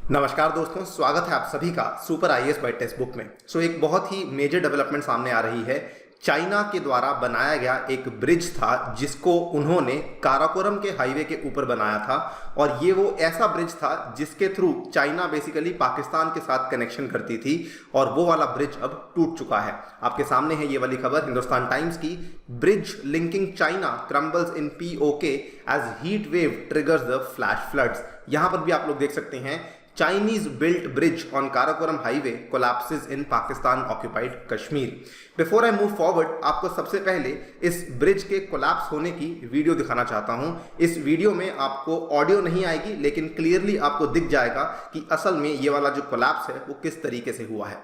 नमस्कार दोस्तों, स्वागत है आप सभी का super IAS by textbook में। एक बहुत ही मेजर डेवलपमेंट सामने आ रही है। चाइना के द्वारा बनाया गया एक ब्रिज था जिसको उन्होंने काराकोरम के हाईवे के ऊपर बनाया था, और ये वो ऐसा ब्रिज था जिसके थ्रू चाइना बेसिकली पाकिस्तान के साथ कनेक्शन करती थी, और वो वाला ब्रिज अब टूट चुका है। आपके सामने है ये वाली खबर हिंदुस्तान टाइम्स की। Bridge linking China crumbles in PoK as heat wave triggers the flash floods. यहां पर भी आप लोग देख सकते हैं, Chinese built bridge on Karakoram highway collapses in Pakistan occupied Kashmir। Before I move forward, आपको सबसे पहले इस ब्रिज के कोलैप्स होने की वीडियो दिखाना चाहता हूं। इस वीडियो में आपको ऑडियो नहीं आएगी, लेकिन क्लियरली आपको दिख जाएगा कि असल में ये वाला जो कोलैप्स है वो किस तरीके से हुआ है।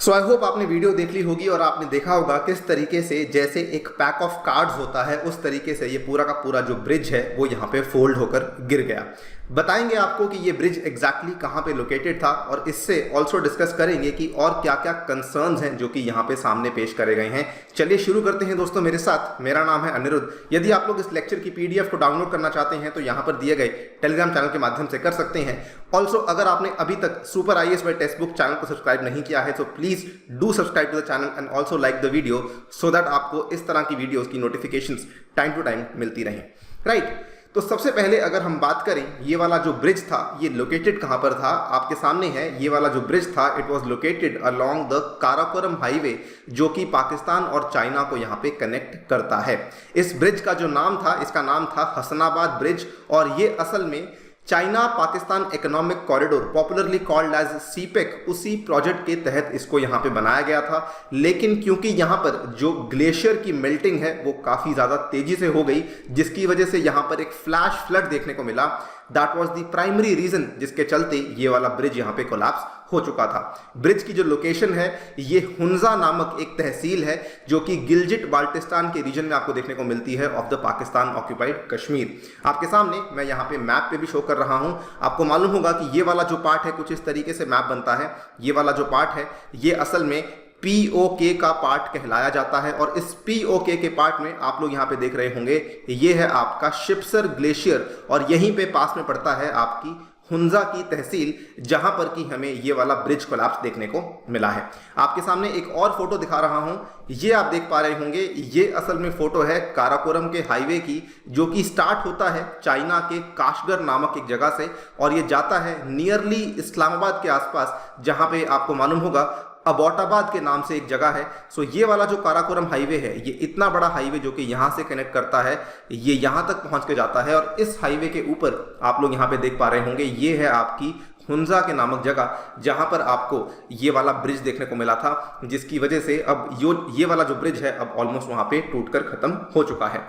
आई होप आपने वीडियो देख ली होगी और आपने देखा होगा किस तरीके से जैसे एक पैक ऑफ कार्ड्स होता है उस तरीके से ये पूरा का पूरा जो ब्रिज है वो यहाँ पे फोल्ड होकर गिर गया। बताएंगे आपको कि ये ब्रिज एग्जैक्टली कहाँ पे लोकेटेड था, और इससे ऑल्सो डिस्कस करेंगे कि और क्या क्या कंसर्न्स हैं जो कि यहाँ पे सामने पेश करे गए हैं। चलिए शुरू करते हैं दोस्तों मेरे साथ। मेरा नाम है अनिरुद्ध। यदि आप लोग इस लेक्चर की पीडीएफ को डाउनलोड करना चाहते हैं तो यहाँ पर दिए गए टेलीग्राम चैनल के माध्यम से कर सकते हैं। ऑल्सो अगर आपने अभी तक super IAS by textbook channel को सब्सक्राइब नहीं किया है तो please do subscribe to the channel and also like the video, so that आपको इस तरह की वीडियोस की नोटिफिकेशंस टाइम टू टाइम मिलती रहें। राइट, तो सबसे पहले अगर हम बात करें ये वाला जो ब्रिज था ये लोकेटेड कहां पर था। आपके सामने है ये वाला जो ब्रिज था, it was located along the Karakoram highway, जो कि पाकिस्तान और चाइना को यहां पे कनेक्ट करता है। इस ब्रिज का जो नाम था, इसका नाम था हसनाबाद ब्रिज, और ये असल में China Pakistan economic corridor, popularly called as CPEC, उसी प्रोजेक्ट के तहत इसको यहाँ पे बनाया गया था। लेकिन क्योंकि यहाँ पर जो ग्लेशियर की मेल्टिंग है वो काफ़ी ज़्यादा तेजी से हो गई, जिसकी वजह से यहाँ पर एक फ्लैश फ्लड देखने को मिला। That was the primary reason जिसके चलते ये वाला ब्रिज यहाँ पे कोलैप्स हो चुका था। ब्रिज की जो लोकेशन है ये हुंजा नामक एक तहसील है जो कि गिलजिट बाल्टिस्तान के रीजन में आपको देखने को मिलती है of the Pakistan occupied Kashmir. आपके सामने मैं यहाँ पे मैप पे भी शो कर रहा हूँ। आपको मालूम होगा कि ये वाला जो पार्ट है कुछ इस तरीके से मैप बनता है। ये वाला जो पार्ट है ये असल में पीओके का पार्ट कहलाया जाता है, और इस पीओके के पार्ट में आप लोग यहाँ पे देख रहे होंगे ये है आपका शिपसर ग्लेशियर, और यहीं पे पास में पड़ता है आपकी हुंजा की तहसील, जहां पर कि हमें ये वाला ब्रिज कोलैप्स देखने को मिला है। आपके सामने एक और फोटो दिखा रहा हूं, ये आप देख पा रहे होंगे, ये असल में फोटो है काराकोरम के हाईवे की, जो कि स्टार्ट होता है चाइना के काशगर नामक एक जगह से, और ये जाता है नियरली इस्लामाबाद के आसपास, जहां पे आपको मालूम होगा अबोटाबाद के नाम से एक जगह है। ये वाला जो काराकोरम हाईवे है ये इतना बड़ा हाईवे जो कि यहाँ से कनेक्ट करता है, ये यहाँ तक पहुँच के जाता है, और इस हाईवे के ऊपर आप लोग यहाँ पे देख पा रहे होंगे ये है आपकी हुंजा के नामक जगह, जहां पर आपको ये वाला ब्रिज देखने को मिला था, जिसकी वजह से अब ये वाला जो ब्रिज है अब ऑलमोस्ट वहां पे टूटकर खत्म हो चुका है।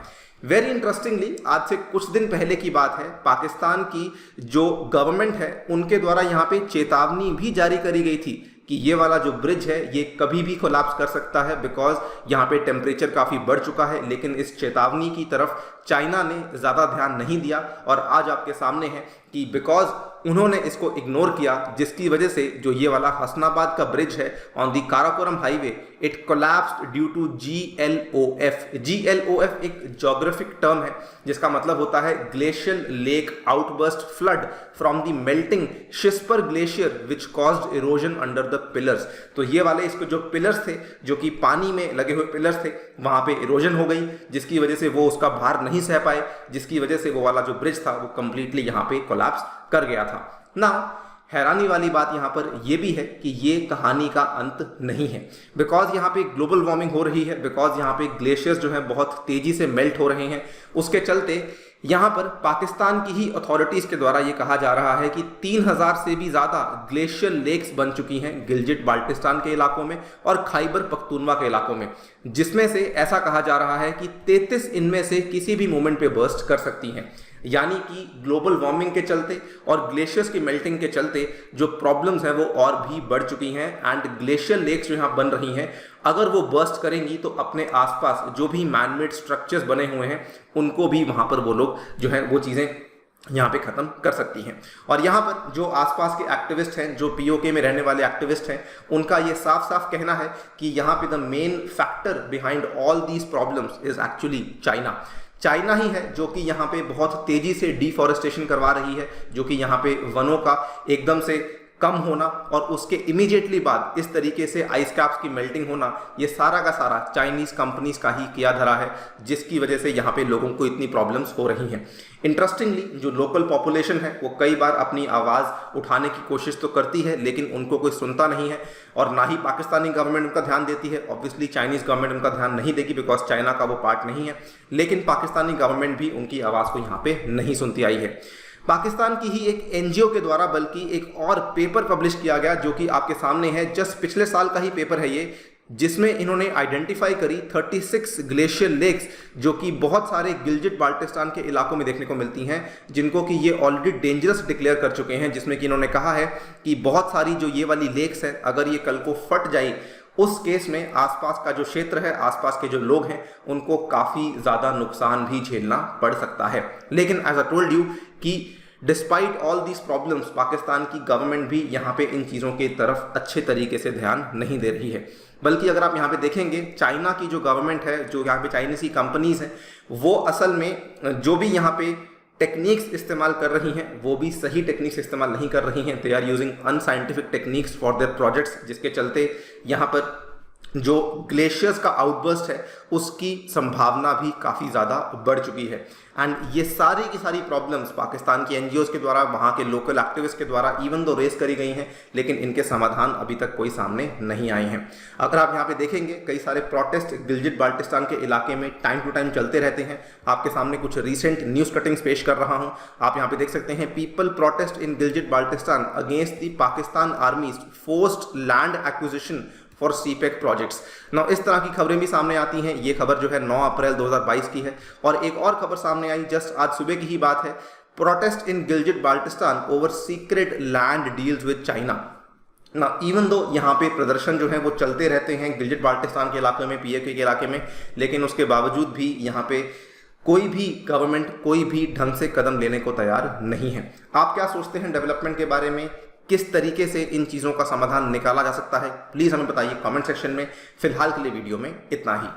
वेरी इंटरेस्टिंगली, आज से कुछ दिन पहले की बात है, पाकिस्तान की जो गवर्नमेंट है उनके द्वारा यहाँ पे चेतावनी भी जारी करी गई थी कि ये वाला जो ब्रिज है ये कभी भी कोलैप्स कर सकता है, बिकॉज यहाँ पे टेम्परेचर काफ़ी बढ़ चुका है। लेकिन इस चेतावनी की तरफ चाइना ने ज़्यादा ध्यान नहीं दिया, और आज आपके सामने है कि बिकॉज उन्होंने इसको इग्नोर किया, जिसकी वजह से जो ये वाला हसनाबाद का ब्रिज है on the Karakoram highway, it collapsed due to GLOF। GLOF एक ज्योग्राफिक टर्म है जिसका मतलब होता है glacial lake outburst flood from the melting Shispar glacier which caused erosion under the pillars. तो ये वाले इसके जो पिलर्स थे, जो कि पानी में लगे हुए पिलर्स थे, वहां पे इरोजन हो गई, जिसकी वजह से वो उसका भार नहीं सह पाए, जिसकी वजह से वो वाला जो ब्रिज था वो कंप्लीटली यहाँ पे कोलैप्स कर गया था ना। हैरानी वाली बात यहाँ पर यह भी है कि ये कहानी का अंत नहीं है, बिकॉज यहाँ पे ग्लोबल वार्मिंग हो रही है, बिकॉज यहाँ पे ग्लेशियर्स जो है बहुत तेजी से मेल्ट हो रहे हैं। उसके चलते यहाँ पर पाकिस्तान की ही अथॉरिटीज के द्वारा ये कहा जा रहा है कि 3000 से भी ज़्यादा ग्लेशियर लेक्स बन चुकी हैं गिलजिट बाल्टिस्तान के इलाकों में और खैबर पख्तूनवा के इलाकों में, जिसमें से ऐसा कहा जा रहा है कि 33 इनमें से किसी भी मोमेंट पे बर्स्ट कर सकती हैं। यानी कि ग्लोबल वार्मिंग के चलते और ग्लेशियर्स की मेल्टिंग के चलते जो प्रॉब्लम्स हैं वो और भी बढ़ चुकी हैं। एंड ग्लेशियर लेक्स जो यहाँ बन रही हैं, अगर वो बर्स्ट करेंगी तो अपने आसपास जो भी मैनमेड स्ट्रक्चर्स बने हुए हैं उनको भी वहाँ पर वो लोग जो है वो चीज़ें यहाँ पे ख़त्म कर सकती हैं। और यहाँ पर जो आसपास के एक्टिविस्ट हैं, जो पीओके में रहने वाले एक्टिविस्ट हैं, उनका ये साफ साफ कहना है कि यहाँ पे the main factor behind all these problems is actually China ही है जो कि यहाँ पे बहुत तेज़ी से डिफॉरेस्टेशन करवा रही है, जो कि यहाँ पे वनों का एकदम से कम होना और उसके इमीडिएटली बाद इस तरीके से आइस कैप्स की मेल्टिंग होना, ये सारा का सारा चाइनीज़ कंपनीज का ही किया धरा है, जिसकी वजह से यहाँ पे लोगों को इतनी प्रॉब्लम्स हो रही हैं। इंटरेस्टिंगली जो लोकल पॉपुलेशन है वो कई बार अपनी आवाज़ उठाने की कोशिश तो करती है, लेकिन उनको कोई सुनता नहीं है और ना ही पाकिस्तानी गवर्नमेंट उनका ध्यान देती है। ऑब्वियसली चाइनीज़ गवर्नमेंट उनका ध्यान नहीं देगी बिकॉज चाइना का वो पार्ट नहीं है, लेकिन पाकिस्तानी गवर्नमेंट भी उनकी आवाज़ को यहाँ पे नहीं सुनती आई है। पाकिस्तान की ही एक एनजीओ के द्वारा बल्कि एक और पेपर पब्लिश किया गया जो कि आपके सामने है, जस्ट पिछले साल का ही पेपर है ये, जिसमें इन्होंने आइडेंटिफाई करी 36 ग्लेशियर लेक्स जो कि बहुत सारे गिलजिट बाल्टिस्तान के इलाकों में देखने को मिलती हैं, जिनको कि ये ऑलरेडी डेंजरस डिक्लेयर कर चुके हैं। जिसमें कि इन्होंने कहा है कि बहुत सारी जो ये वाली लेक्स है, अगर ये कल को फट जाए उस केस में आसपास का जो क्षेत्र है, आसपास के जो लोग हैं, उनको काफ़ी ज़्यादा नुकसान भी झेलना पड़ सकता है। लेकिन एज आई टोल्ड यू कि despite all these problems Pakistan की गवर्नमेंट भी यहाँ पे इन चीज़ों की तरफ अच्छे तरीके से ध्यान नहीं दे रही है। बल्कि अगर आप यहाँ पे देखेंगे, चाइना की जो गवर्नमेंट है, जो यहाँ पे चाइनीज़ की कंपनीज हैं, वो असल में जो भी यहाँ पे टेक्निक्स इस्तेमाल कर रही हैं वो भी सही टेक्निक्स इस्तेमाल नहीं कर रही हैं। They are using unscientific techniques for their projects, जिसके चलते यहाँ पर जो ग्लेशियर्स का आउटबर्स्ट है उसकी संभावना भी काफ़ी ज़्यादा बढ़ चुकी है। एंड ये सारी की सारी प्रॉब्लम्स पाकिस्तान की एनजीओज के द्वारा, वहाँ के लोकल एक्टिविस्ट के द्वारा इवन दो रेस करी गई हैं, लेकिन इनके समाधान अभी तक कोई सामने नहीं आए हैं। अगर आप यहाँ पे देखेंगे, कई सारे प्रोटेस्ट गिलजिट बाल्टिस्तान के इलाके में टाइम टू टाइम चलते रहते हैं। आपके सामने कुछ रिसेंट न्यूज़ कटिंग्स पेश कर रहा हूँ। आप यहाँ पे देख सकते हैं, people protest in Gilgit Baltistan against the Pakistan army's forced land acquisition for CPEC projects. ना इस तरह की खबरें भी सामने आती हैं। ये खबर जो है 9 अप्रैल 2022 की है। और एक और खबर सामने आई जस्ट आज सुबह की ही बात है, protest in Gilgit Baltistan over secret land deals with China. ना इवन दो यहाँ पे प्रदर्शन जो है वो चलते रहते हैं गिलजिट बाल्टिस्तान के इलाके में, पीओके के इलाके में, लेकिन उसके बावजूद भी यहाँ पे कोई भी गवर्नमेंट कोई भी ढंग से कदम लेने को तैयार नहीं है। आप क्या सोचते हैं डेवलपमेंट के बारे में? किस तरीके से इन चीज़ों का समाधान निकाला जा सकता है? प्लीज़ हमें बताइए कमेंट सेक्शन में। फिलहाल के लिए वीडियो में इतना ही।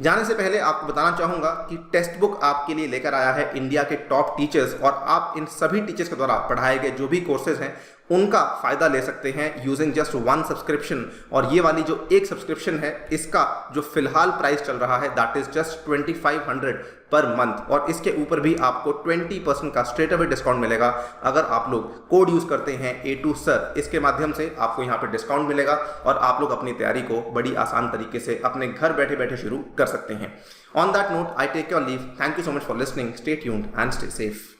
जाने से पहले आपको बताना चाहूँगा कि टेक्स्ट बुक आपके लिए लेकर आया है इंडिया के टॉप टीचर्स, और आप इन सभी टीचर्स के द्वारा पढ़ाए गए जो भी कोर्सेज हैं उनका फ़ायदा ले सकते हैं यूजिंग जस्ट 1 सब्सक्रिप्शन। और ये वाली जो एक सब्सक्रिप्शन है, इसका जो फिलहाल प्राइस चल रहा है that is just 2500 per month, और इसके ऊपर भी आपको 20% का स्ट्रेट अवे डिस्काउंट मिलेगा अगर आप लोग कोड यूज़ करते हैं A2 सर। इसके माध्यम से आपको यहाँ पे डिस्काउंट मिलेगा और आप लोग अपनी तैयारी को बड़ी आसान तरीके से अपने घर बैठे बैठे शुरू कर सकते हैं। On that note I take your leave. Thank you so much for listening. Stay tuned and stay safe.